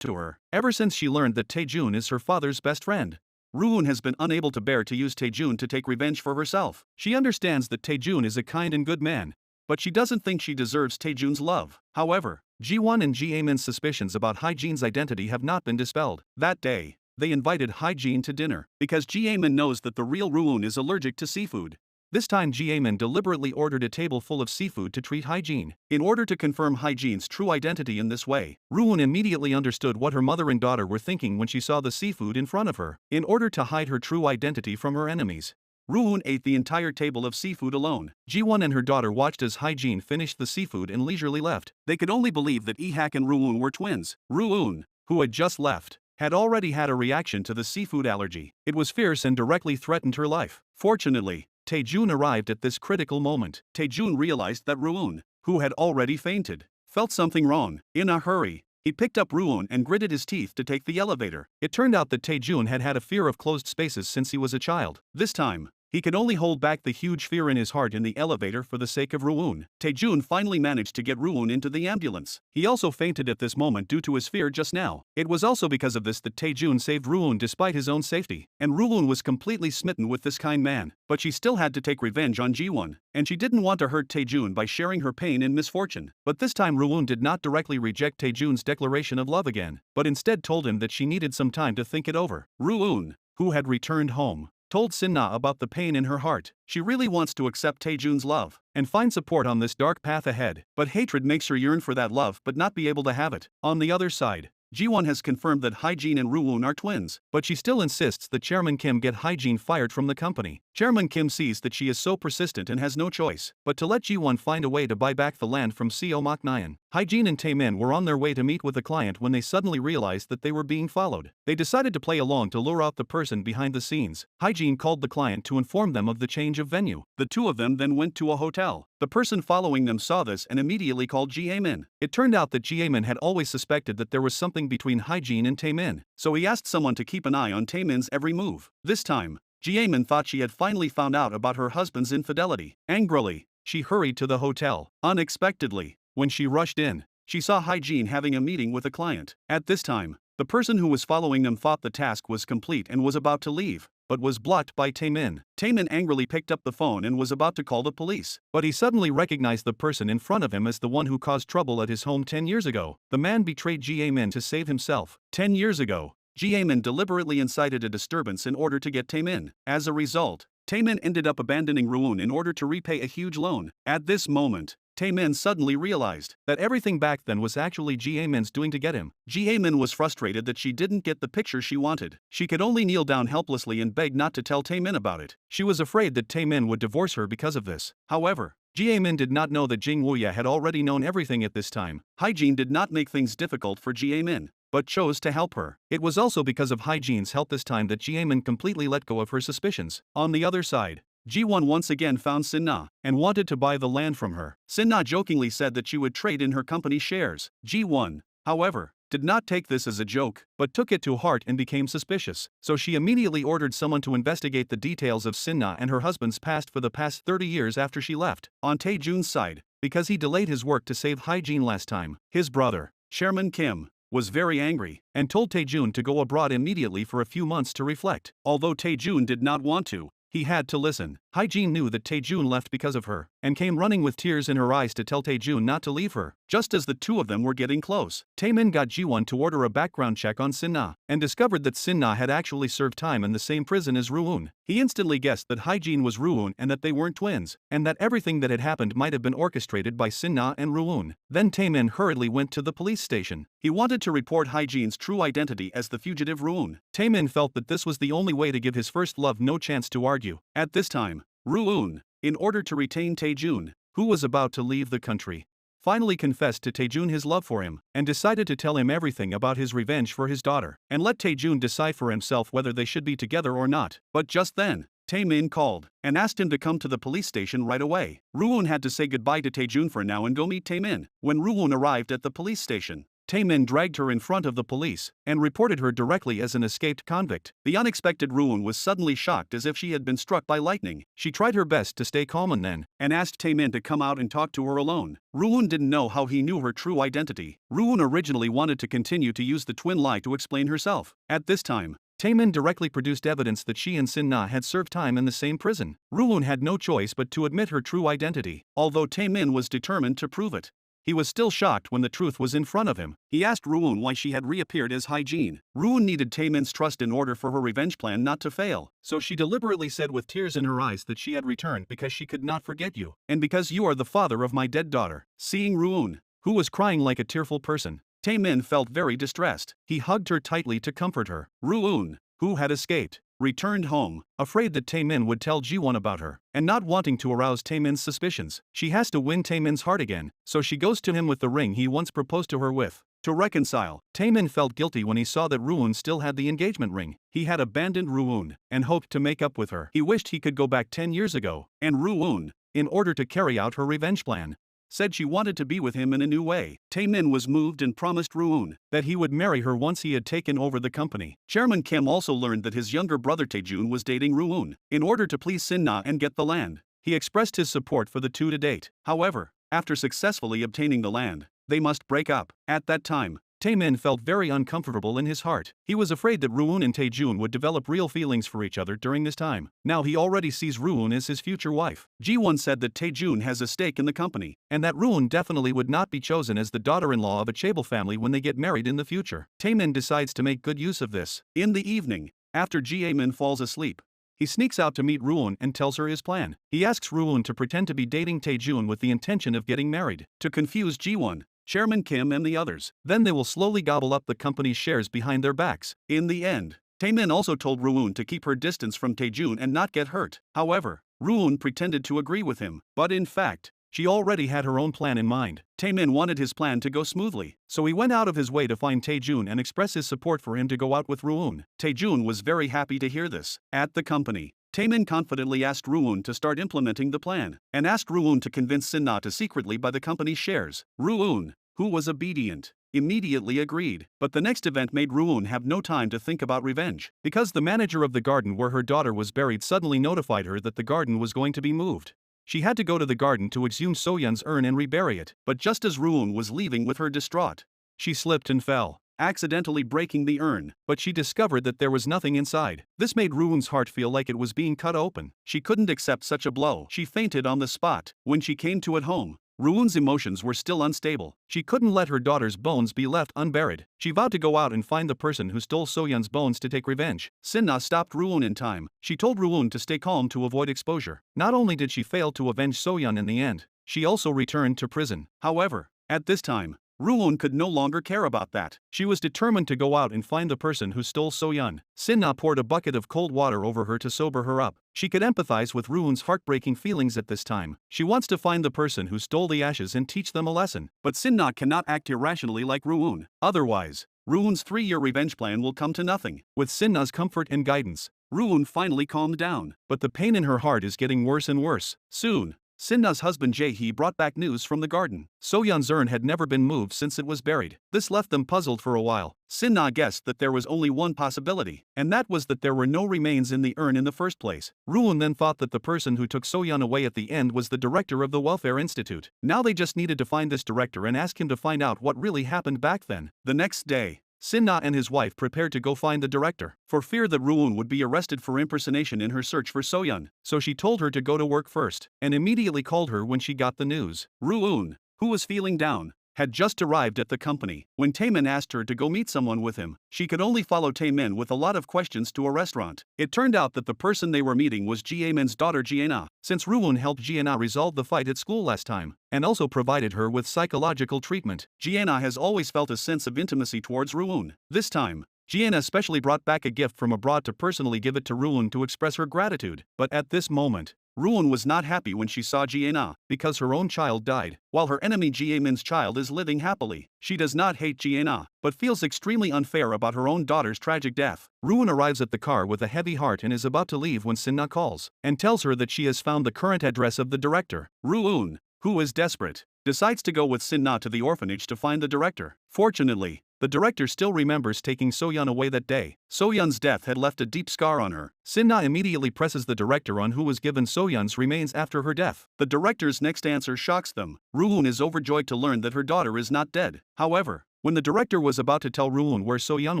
to her, ever since she learned that Taejun is her father's best friend. Ruun has been unable to bear to use Taejun to take revenge for herself. She understands that Taejun is a kind and good man, but she doesn't think she deserves Taejun's love. However, Ji-won and Ji-Aemin's suspicions about Hae-jin's identity have not been dispelled. That day, they invited Hae-jin to dinner, because Ji-Aemin knows that the real Ruun is allergic to seafood. This time Ji-Aemin deliberately ordered a table full of seafood to treat Hae-jin. In order to confirm Hae-jin's true identity in this way, Ruun immediately understood what her mother and daughter were thinking when she saw the seafood in front of her. In order to hide her true identity from her enemies, Ruun ate the entire table of seafood alone. Ji-won and her daughter watched as Hae-jin finished the seafood and leisurely left. They could only believe that Ihak and Ruun were twins. Ruun, who had just left, had already had a reaction to the seafood allergy. It was fierce and directly threatened her life. Fortunately, Taejun arrived at this critical moment. Taejun realized that Ruun, who had already fainted, felt something wrong. In a hurry, he picked up Ruun and gritted his teeth to take the elevator. It turned out that Taejun had had a fear of closed spaces since he was a child. This time, he could only hold back the huge fear in his heart in the elevator for the sake of Ruun. Taejun finally managed to get Ruun into the ambulance. He also fainted at this moment due to his fear just now. It was also because of this that Taejun saved Ruun despite his own safety. And Ruun was completely smitten with this kind man. But she still had to take revenge on Ji-won, and she didn't want to hurt Taejun by sharing her pain and misfortune. But this time Ruun did not directly reject Taejun's declaration of love again, but instead told him that she needed some time to think it over. Ruun, who had returned home, told Sinna about the pain in her heart. She really wants to accept Taejun's love and find support on this dark path ahead, but hatred makes her yearn for that love but not be able to have it. On the other side, Ji-won has confirmed that Hae-jin and Ruun are twins, but she still insists that Chairman Kim get Hae-jin fired from the company. Chairman Kim sees that she is so persistent and has no choice but to let Ji-won find a way to buy back the land from Seo Mok-nyeon. Hae-jin and Taemin were on their way to meet with a client when they suddenly realized that they were being followed. They decided to play along to lure out the person behind the scenes. Hae-jin called the client to inform them of the change of venue. The two of them then went to a hotel. The person following them saw this and immediately called Ji-Aemin. It turned out that Ji-Aemin had always suspected that there was something between Hae-jin and Taemin, so he asked someone to keep an eye on Taemin's every move. This time, Ji-Aemin thought she had finally found out about her husband's infidelity. Angrily, she hurried to the hotel. Unexpectedly, when she rushed in, she saw Hae-jin having a meeting with a client. At this time, the person who was following them thought the task was complete and was about to leave, but was blocked by Taemin. Taemin angrily picked up the phone and was about to call the police, but he suddenly recognized the person in front of him as the one who caused trouble at his home 10 years ago. The man betrayed Ji-Aemin to save himself. 10 years ago, Ji-Aemin deliberately incited a disturbance in order to get Taemin. As a result, Taemin ended up abandoning Ruun in order to repay a huge loan. At this moment, Taemin suddenly realized that everything back then was actually Ji-Aemin's doing to get him. Ji-Aemin was frustrated that she didn't get the picture she wanted. She could only kneel down helplessly and beg not to tell Taemin about it. She was afraid that Taemin would divorce her because of this. However, Ji-Aemin did not know that Jing Wooya had already known everything at this time. Hae-jin did not make things difficult for Ji-Aemin, but chose to help her. It was also because of Hae-jin's help this time that Ji-Aemin completely let go of her suspicions. On the other side, Ji-won once again found Sinna and wanted to buy the land from her. Sinna jokingly said that she would trade in her company's shares. Ji-won, however, did not take this as a joke, but took it to heart and became suspicious. So she immediately ordered someone to investigate the details of Sinna and her husband's past for the past 30 years after she left. On Taejun's side, because he delayed his work to save Hae-jin last time, his brother, Chairman Kim, was very angry and told Taejun to go abroad immediately for a few months to reflect. Although Taejun did not want to, he had to listen. Hae-jin knew that Taejun left because of her, and came running with tears in her eyes to tell Taejun not to leave her. Just as the two of them were getting close, Taemin got Ji-won to order a background check on Sinna, and discovered that Sinna had actually served time in the same prison as Ruun. He instantly guessed that Hae-jin was Ruun and that they weren't twins, and that everything that had happened might have been orchestrated by Sinna and Ruun. Then Taemin hurriedly went to the police station. He wanted to report Hae-jin's true identity as the fugitive Ruun. Taemin felt that this was the only way to give his first love no chance to argue. At this time, Ruun, in order to retain Taejun, who was about to leave the country, finally confessed to Taejun his love for him, and decided to tell him everything about his revenge for his daughter, and let Taejun decide for himself whether they should be together or not. But just then, Taemin called and asked him to come to the police station right away. Ruun had to say goodbye to Taejun for now and go meet Taemin. When Ruun arrived at the police station, Taman dragged her in front of the police and reported her directly as an escaped convict. The unexpected Ruun was suddenly shocked as if she had been struck by lightning. She tried her best to stay calm and asked Taman to come out and talk to her alone. Ruun didn't know how he knew her true identity. Ruun originally wanted to continue to use the twin lie to explain herself. At this time, Taman directly produced evidence that she and Sin-na had served time in the same prison. Ruun had no choice but to admit her true identity, although Taman was determined to prove it. He was still shocked when the truth was in front of him. He asked Ruun why she had reappeared as Hygiene. Ruun needed Taman's trust in order for her revenge plan not to fail, so she deliberately said with tears in her eyes that she had returned because she could not forget you, and because you are the father of my dead daughter. Seeing Ruun, who was crying like a tearful person, Taman felt very distressed. He hugged her tightly to comfort her. Ruun, who had escaped, returned home, afraid that Taman would tell Ji-won about her, and not wanting to arouse Taman's suspicions. She has to win Taman's heart again, so she goes to him with the ring he once proposed to her with. To reconcile, Taman felt guilty when he saw that Ruun still had the engagement ring. He had abandoned Ruun and hoped to make up with her. He wished he could go back 10 years ago, and Ruun, in order to carry out her revenge plan, said she wanted to be with him in a new way. Taemin was moved and promised Ruun that he would marry her once he had taken over the company. Chairman Kim also learned that his younger brother Taejun was dating Ruun. In order to please Sin-na and get the land, he expressed his support for the two to date. However, after successfully obtaining the land, they must break up. At that time, Taemin felt very uncomfortable in his heart. He was afraid that Ruun and Taejun would develop real feelings for each other during this time. Now he already sees Ruun as his future wife. Ji-won said that Taejun has a stake in the company, and that Ruun definitely would not be chosen as the daughter-in-law of a chaebol family when they get married in the future. Taemin decides to make good use of this. In the evening, after Ji-amin falls asleep, he sneaks out to meet Ruun and tells her his plan. He asks Ruun to pretend to be dating Taejun with the intention of getting married, to confuse Ji-won, Chairman Kim and the others. Then they will slowly gobble up the company's shares behind their backs. In the end, Taemin also told Ruun to keep her distance from Taejun and not get hurt. However, Ruun pretended to agree with him, but in fact, she already had her own plan in mind. Taemin wanted his plan to go smoothly, so he went out of his way to find Taejun and express his support for him to go out with Ruun. Taejun was very happy to hear this. At the company, Taemin confidently asked Ruun to start implementing the plan, and asked Ruun to convince Sin-na to secretly buy the company's shares. Ruun, who was obedient, immediately agreed. But the next event made Ruun have no time to think about revenge, because the manager of the garden where her daughter was buried suddenly notified her that the garden was going to be moved. She had to go to the garden to exhume So-yeon's urn and rebury it, but just as Ruun was leaving with her distraught, she slipped and fell, accidentally breaking the urn, but she discovered that there was nothing inside. This made Ruun's heart feel like it was being cut open. She couldn't accept such a blow. She fainted on the spot. When she came to at home, Ruun's emotions were still unstable. She couldn't let her daughter's bones be left unburied. She vowed to go out and find the person who stole So-yeon's bones to take revenge. Sin-na stopped Ruun in time. She told Ruun to stay calm to avoid exposure. Not only did she fail to avenge So-yeon in the end, she also returned to prison. However, at this time, Ruun could no longer care about that. She was determined to go out and find the person who stole So-yeon. Sin-na poured a bucket of cold water over her to sober her up. She could empathize with Ruun's heartbreaking feelings at this time. She wants to find the person who stole the ashes and teach them a lesson. But Sin-na cannot act irrationally like Ruun. Otherwise, Ruun's 3-year revenge plan will come to nothing. With Sin-na's comfort and guidance, Ruun finally calmed down. But the pain in her heart is getting worse and worse. Soon, Sin-na's husband Jae-hee brought back news from the garden. So-yeon's urn had never been moved since it was buried. This left them puzzled for a while. Sin-na guessed that there was only one possibility, and that was that there were no remains in the urn in the first place. Ruun then thought that the person who took So-yeon away at the end was the director of the Welfare Institute. Now they just needed to find this director and ask him to find out what really happened back then. The next day, Sin-na and his wife prepared to go find the director, for fear that Ruun would be arrested for impersonation in her search for So-yeon. So she told her to go to work first, and immediately called her when she got the news. Ruun, who was feeling down, had just arrived at the company. When Taemin asked her to go meet someone with him, she could only follow Taemin with a lot of questions to a restaurant. It turned out that the person they were meeting was Ji-min's daughter Ji-na, since Ruun helped Ji-na resolve the fight at school last time, and also provided her with psychological treatment. Ji-na has always felt a sense of intimacy towards Ruun. This time, Ji-na especially brought back a gift from abroad to personally give it to Ruun to express her gratitude. But at this moment, Ruun was not happy when she saw Ji-na, because her own child died, while her enemy Ji-min's child is living happily. She does not hate Ji-na, but feels extremely unfair about her own daughter's tragic death. Ruun arrives at the car with a heavy heart and is about to leave when Sin-na calls, and tells her that she has found the current address of the director. Ruun, who is desperate, decides to go with Sin-na to the orphanage to find the director. Fortunately, the director still remembers taking So-yeon away that day. So-yeon's death had left a deep scar on her. Sin-na immediately presses the director on who was given So-yeon's remains after her death. The director's next answer shocks them. Roon is overjoyed to learn that her daughter is not dead. However, when the director was about to tell Roon where So-yeon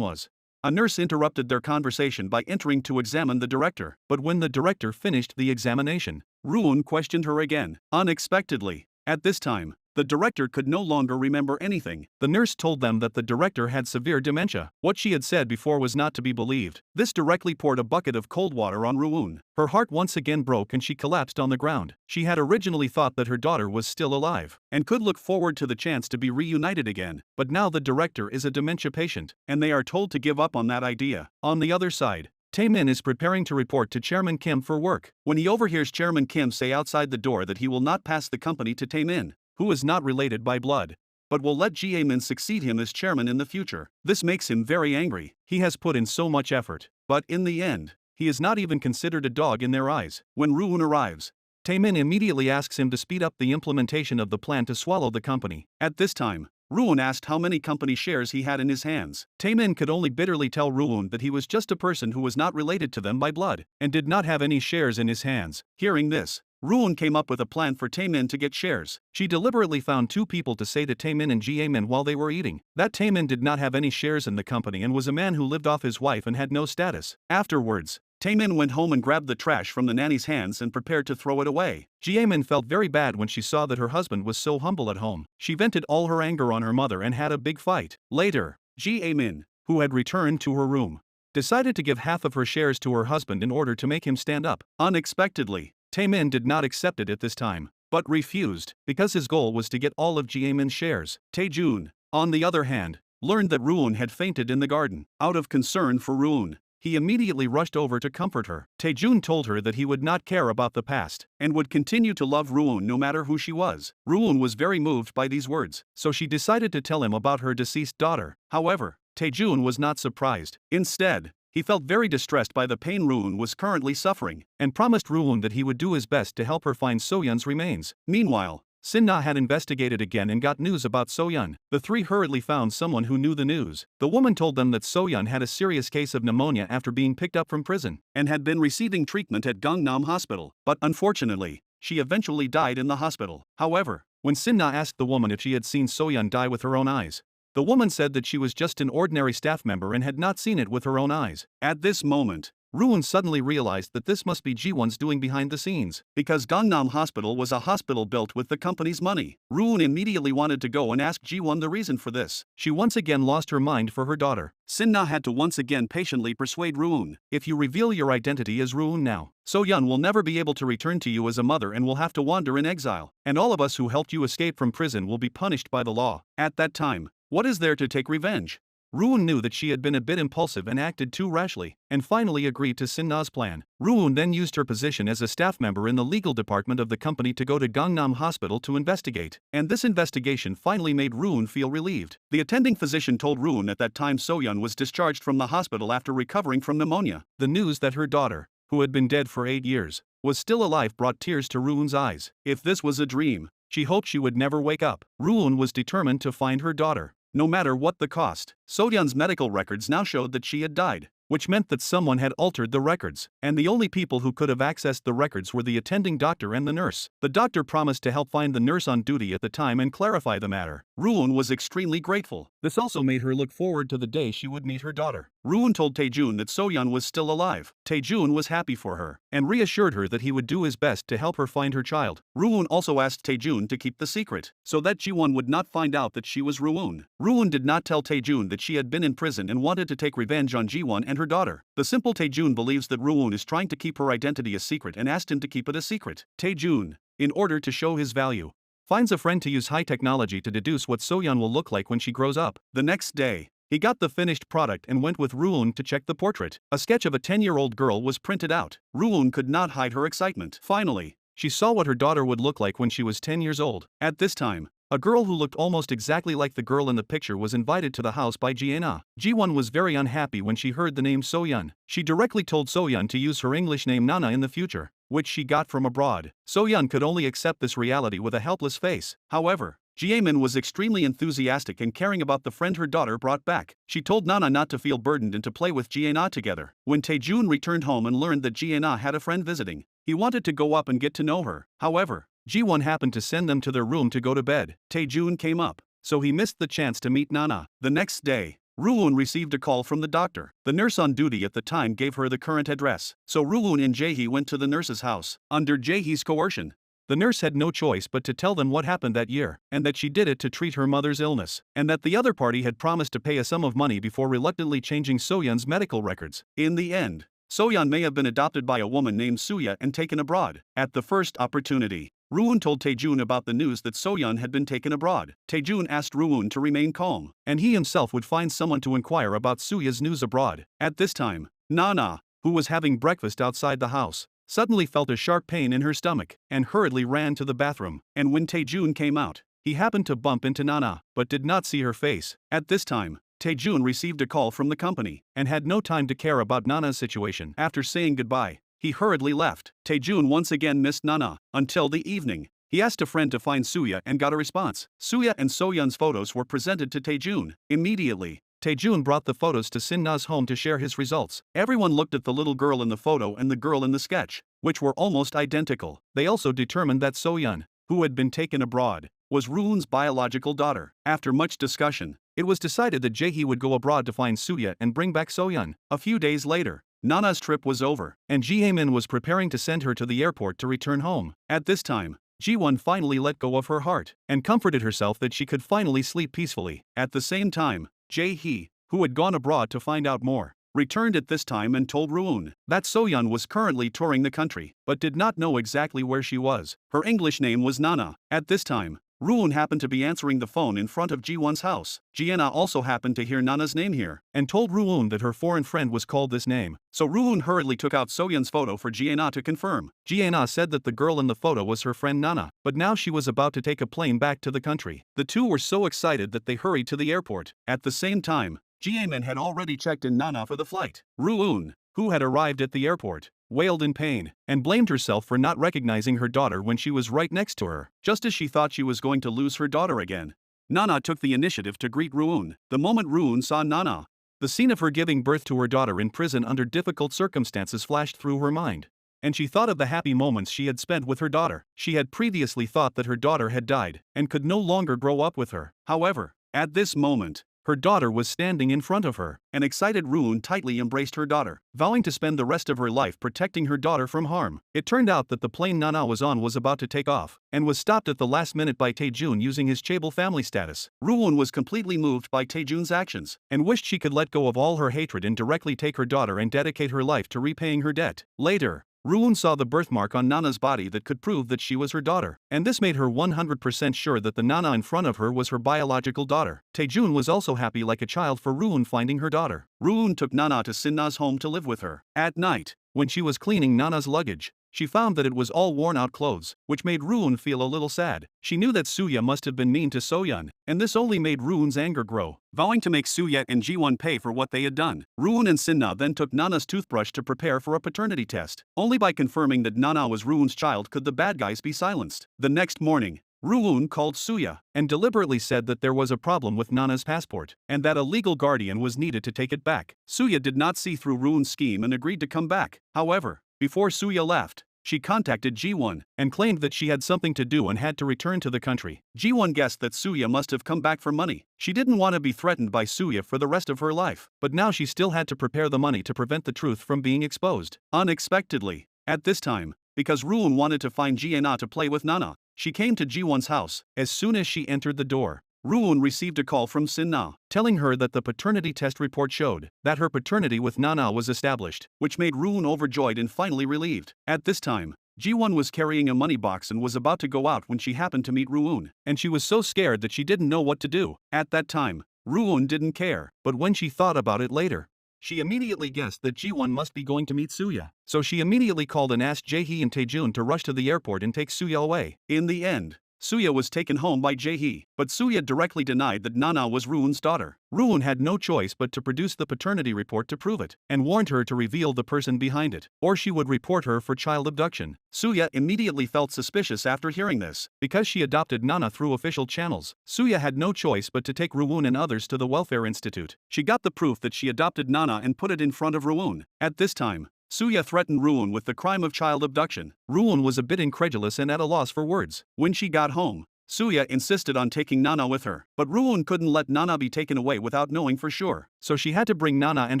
was, a nurse interrupted their conversation by entering to examine the director. But when the director finished the examination, Roon questioned her again, unexpectedly. At this time, the director could no longer remember anything. The nurse told them that the director had severe dementia. What she had said before was not to be believed. This directly poured a bucket of cold water on Roon. Her heart once again broke and she collapsed on the ground. She had originally thought that her daughter was still alive and could look forward to the chance to be reunited again. But now the director is a dementia patient, and they are told to give up on that idea. On the other side, Taman is preparing to report to Chairman Kim for work when he overhears Chairman Kim say outside the door that he will not pass the company to Taman, who is not related by blood, but will let Jae-min succeed him as chairman in the future. This makes him very angry. He has put in so much effort, but in the end, he is not even considered a dog in their eyes. When Roon arrives, Taman immediately asks him to speed up the implementation of the plan to swallow the company. At this time, Roon asked how many company shares he had in his hands. Taman could only bitterly tell Roon that he was just a person who was not related to them by blood, and did not have any shares in his hands. Hearing this, Roon came up with a plan for Taman to get shares. She deliberately found two people to say to Taman and Jae-min while they were eating that Taman did not have any shares in the company and was a man who lived off his wife and had no status. Afterwards, Taman went home and grabbed the trash from the nanny's hands and prepared to throw it away. Jae-min felt very bad when she saw that her husband was so humble at home. She vented all her anger on her mother and had a big fight. Later, Jae-min, who had returned to her room, decided to give half of her shares to her husband in order to make him stand up. Unexpectedly, Taman did not accept it at this time, but refused, because his goal was to get all of Jae-min's shares. Tae-jun, on the other hand, learned that Roon had fainted in the garden. Out of concern for Roon, he immediately rushed over to comfort her. Tae-jun told her that he would not care about the past, and would continue to love Roon no matter who she was. Roon was very moved by these words, so she decided to tell him about her deceased daughter. However, Tae-jun was not surprised. Instead, he felt very distressed by the pain Roon was currently suffering, and promised Roon that he would do his best to help her find So-yeon's remains. Meanwhile, Sin-na had investigated again and got news about So-yeon. The three hurriedly found someone who knew the news. The woman told them that So-yeon had a serious case of pneumonia after being picked up from prison, and had been receiving treatment at Gangnam Hospital. But unfortunately, she eventually died in the hospital. However, when Sin-na asked the woman if she had seen So-yeon die with her own eyes, the woman said that she was just an ordinary staff member and had not seen it with her own eyes. At this moment, Roon suddenly realized that this must be Ji-won's doing behind the scenes, because Gangnam Hospital was a hospital built with the company's money. Roon immediately wanted to go and ask Ji-won the reason for this. She once again lost her mind for her daughter. Sin-na had to once again patiently persuade Roon, if you reveal your identity as Roon now, So-yeon will never be able to return to you as a mother and will have to wander in exile, and all of us who helped you escape from prison will be punished by the law. At that time, what is there to take revenge? Roon knew that she had been a bit impulsive and acted too rashly, and finally agreed to Sin-na's plan. Roon then used her position as a staff member in the legal department of the company to go to Gangnam Hospital to investigate, and this investigation finally made Roon feel relieved. The attending physician told Roon at that time So-yeon was discharged from the hospital after recovering from pneumonia. The news that her daughter, who had been dead for 8 years, was still alive brought tears to Roon's eyes. If this was a dream, she hoped she would never wake up. Roon was determined to find her daughter, no matter what the cost. So-yeon's medical records now showed that she had died, which meant that someone had altered the records, and the only people who could have accessed the records were the attending doctor and the nurse. The doctor promised to help find the nurse on duty at the time and clarify the matter. Roon was extremely grateful. This also made her look forward to the day she would meet her daughter. Roon told Tae-jun that So-yeon was still alive. Tae-jun was happy for her, and reassured her that he would do his best to help her find her child. Roon also asked Tae-jun to keep the secret, so that Ji-won would not find out that she was Roon. Roon did not tell Tae-jun that she had been in prison and wanted to take revenge on Ji-won and her daughter. The simple Tae-jun believes that Roon is trying to keep her identity a secret and asked him to keep it a secret. Tae-jun, in order to show his value, finds a friend to use high technology to deduce what So-yeon will look like when she grows up. The next day, he got the finished product and went with Roon to check the portrait. A sketch of a 10-year-old girl was printed out. Roon could not hide her excitement. Finally, she saw what her daughter would look like when she was 10 years old. At this time, A girl who looked almost exactly like the girl in the picture was invited to the house by Jiana. Ji-won was very unhappy when she heard the name So-yeon. She directly told So-yeon to use her English name Nana in the future, which she got from abroad. So-yeon could only accept this reality with a helpless face. However, Jaemin was extremely enthusiastic and caring about the friend her daughter brought back. She told Nana not to feel burdened and to play with Jiana together. When Taejun returned home and learned that Jiana had a friend visiting, he wanted to go up and get to know her. However, Ji-won happened to send them to their room to go to bed. Taejun came up, so he missed the chance to meet Nana. The next day, Ruun received a call from the doctor. The nurse on duty at the time gave her the current address, so Ruun and Jae-hee went to the nurse's house. Under Jae-hee's coercion, the nurse had no choice but to tell them what happened that year, and that she did it to treat her mother's illness, and that the other party had promised to pay a sum of money before reluctantly changing So-yeon's medical records. In the end, So-yeon may have been adopted by a woman named Suya and taken abroad. At the first opportunity, Ruun told Taejun about the news that So-yeon had been taken abroad. Taejun asked Ruun to remain calm, and he himself would find someone to inquire about Suya's news abroad. At this time, Nana, who was having breakfast outside the house, suddenly felt a sharp pain in her stomach, and hurriedly ran to the bathroom, and when Taejun came out, he happened to bump into Nana, but did not see her face. At this time, Taejun received a call from the company, and had no time to care about Nana's situation. After saying goodbye, he hurriedly left. Taejun once again missed Nana, until the evening. He asked a friend to find Suya and got a response. Suya and So-yeon's photos were presented to Taejun. Immediately, Taejun brought the photos to Sin-na's home to share his results. Everyone looked at the little girl in the photo and the girl in the sketch, which were almost identical. They also determined that So-yeon, who had been taken abroad, was Ruun's biological daughter. After much discussion, it was decided that Jae-hee would go abroad to find Suya and bring back So-yeon. A few days later, Nana's trip was over, and Jaemin was preparing to send her to the airport to return home. At this time, Ji-won finally let go of her heart, and comforted herself that she could finally sleep peacefully. At the same time, Jae-hee, who had gone abroad to find out more, returned at this time and told Ruun that So-yeon was currently touring the country, but did not know exactly where she was. Her English name was Nana. At this time, Ruun happened to be answering the phone in front of Ji-won's house. Jiana also happened to hear Nana's name here, and told Ruun that her foreign friend was called this name. So Ruun hurriedly took out So-yeon's photo for Jiana to confirm. Jiana said that the girl in the photo was her friend Nana, but now she was about to take a plane back to the country. The two were so excited that they hurried to the airport. At the same time, Jaemin had already checked in Nana for the flight. Ruun, who had arrived at the airport, wailed in pain, and blamed herself for not recognizing her daughter when she was right next to her. Just as she thought she was going to lose her daughter again, Nana took the initiative to greet Ruun. The moment Ruun saw Nana, the scene of her giving birth to her daughter in prison under difficult circumstances flashed through her mind, and she thought of the happy moments she had spent with her daughter. She had previously thought that her daughter had died, and could no longer grow up with her. However, at this moment, her daughter was standing in front of her. An excited Ruun tightly embraced her daughter, vowing to spend the rest of her life protecting her daughter from harm. It turned out that the plane Nana was on was about to take off, and was stopped at the last minute by Taejun using his Chaebol family status. Ruun was completely moved by Taejun's actions, and wished she could let go of all her hatred and directly take her daughter and dedicate her life to repaying her debt. Later, Ruun saw the birthmark on Nana's body that could prove that she was her daughter, and this made her 100% sure that the Nana in front of her was her biological daughter. Taejun was also happy like a child for Ruun finding her daughter. Ruun took Nana to Sin-na's home to live with her. At night, when she was cleaning Nana's luggage, she found that it was all worn-out clothes, which made Ruun feel a little sad. She knew that Suya must have been mean to So-yeon, and this only made Ruun's anger grow. Vowing to make Suya and Ji-won pay for what they had done, Ruun and Sin-na then took Nana's toothbrush to prepare for a paternity test. Only by confirming that Nana was Ruun's child could the bad guys be silenced. The next morning, Ruun called Suya, and deliberately said that there was a problem with Nana's passport, and that a legal guardian was needed to take it back. Suya did not see through Ruun's scheme and agreed to come back. However, before Suya left, she contacted Ji-won, and claimed that she had something to do and had to return to the country. Ji-won guessed that Suya must have come back for money. She didn't want to be threatened by Suya for the rest of her life, but now she still had to prepare the money to prevent the truth from being exposed. Unexpectedly, at this time, because Ruun wanted to find Jiana to play with Nana, she came to Ji-won's house. As soon as she entered the door, Ruun received a call from Sin-na, telling her that the paternity test report showed that her paternity with Nana was established, which made Ruun overjoyed and finally relieved. At this time, Ji-won was carrying a money box and was about to go out when she happened to meet Ruun, and she was so scared that she didn't know what to do. At that time, Ruun didn't care, but when she thought about it later, she immediately guessed that Ji-won must be going to meet Suya. So she immediately called and asked Jae-hee and Taejun to rush to the airport and take Suya away. In the end, Suya was taken home by Jae-hee, but Suya directly denied that Nana was Roon's daughter. Roon had no choice but to produce the paternity report to prove it, and warned her to reveal the person behind it, or she would report her for child abduction. Suya immediately felt suspicious after hearing this, because she adopted Nana through official channels. Suya had no choice but to take Roon and others to the Welfare Institute. She got the proof that she adopted Nana and put it in front of Roon. At this time, Suya threatened Roon with the crime of child abduction. Roon was a bit incredulous and at a loss for words. When she got home, Suya insisted on taking Nana with her, but Roon couldn't let Nana be taken away without knowing for sure, so she had to bring Nana and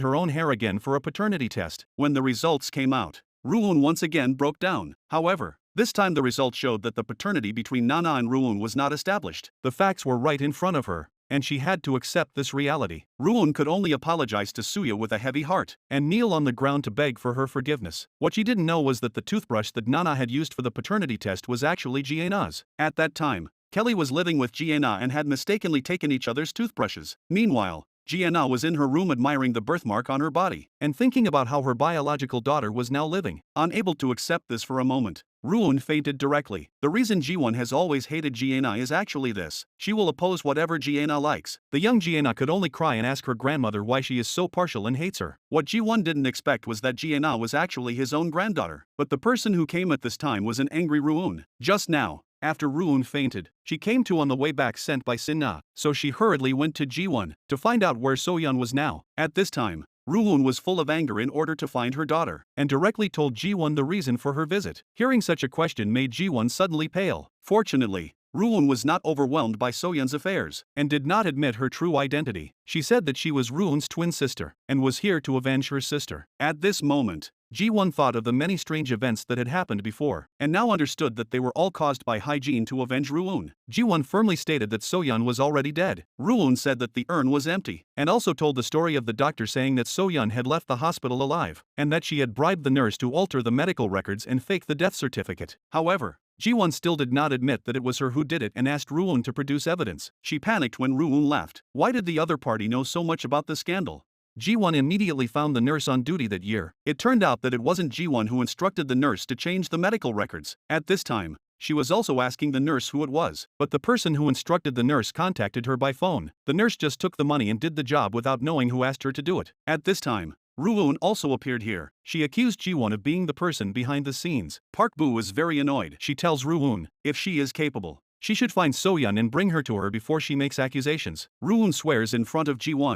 her own hair again for a paternity test. When the results came out, Roon once again broke down. However, this time the results showed that the paternity between Nana and Roon was not established. The facts were right in front of her, and she had to accept this reality. Roon could only apologize to Suya with a heavy heart, and kneel on the ground to beg for her forgiveness. What she didn't know was that the toothbrush that Nana had used for the paternity test was actually Gienna's. At that time, Kelly was living with Gienna and had mistakenly taken each other's toothbrushes. Meanwhile, Gienna was in her room admiring the birthmark on her body, and thinking about how her biological daughter was now living. Unable to accept this for a moment, Roon fainted directly. The reason Ji-won has always hated Gienna is actually this: she will oppose whatever Gienna likes. The young Gienna could only cry and ask her grandmother why she is so partial and hates her. What Ji-won didn't expect was that Gienna was actually his own granddaughter. But the person who came at this time was an angry Roon. Just now, after Roon fainted, she came to on the way back sent by Sin-na, so she hurriedly went to Ji-won to find out where So-yeon was now. At this time, Roon was full of anger in order to find her daughter, and directly told Ji-won the reason for her visit. Hearing such a question made Ji-won suddenly pale. Fortunately, Roon was not overwhelmed by So-yeon's affairs, and did not admit her true identity. She said that she was Roon's twin sister, and was here to avenge her sister. At this moment, Ji-won thought of the many strange events that had happened before, and now understood that they were all caused by Hyejin to avenge Roon. Ji-won firmly stated that So-yeon was already dead. Roon said that the urn was empty, and also told the story of the doctor saying that So-yeon had left the hospital alive, and that she had bribed the nurse to alter the medical records and fake the death certificate. However, Ji-won still did not admit that it was her who did it and asked Roon to produce evidence. She panicked when Roon left. Why did the other party know so much about the scandal? Ji-won immediately found the nurse on duty that year. It turned out that it wasn't Ji-won who instructed the nurse to change the medical records. At this time, she was also asking the nurse who it was, but the person who instructed the nurse contacted her by phone. The nurse just took the money and did the job without knowing who asked her to do it. At this time, Roon also appeared here. She accused Ji-won of being the person behind the scenes. Park Boo is very annoyed. She tells Roon, if she is capable, she should find So-yeon and bring her to her before she makes accusations. Roon swears in front of Ji-won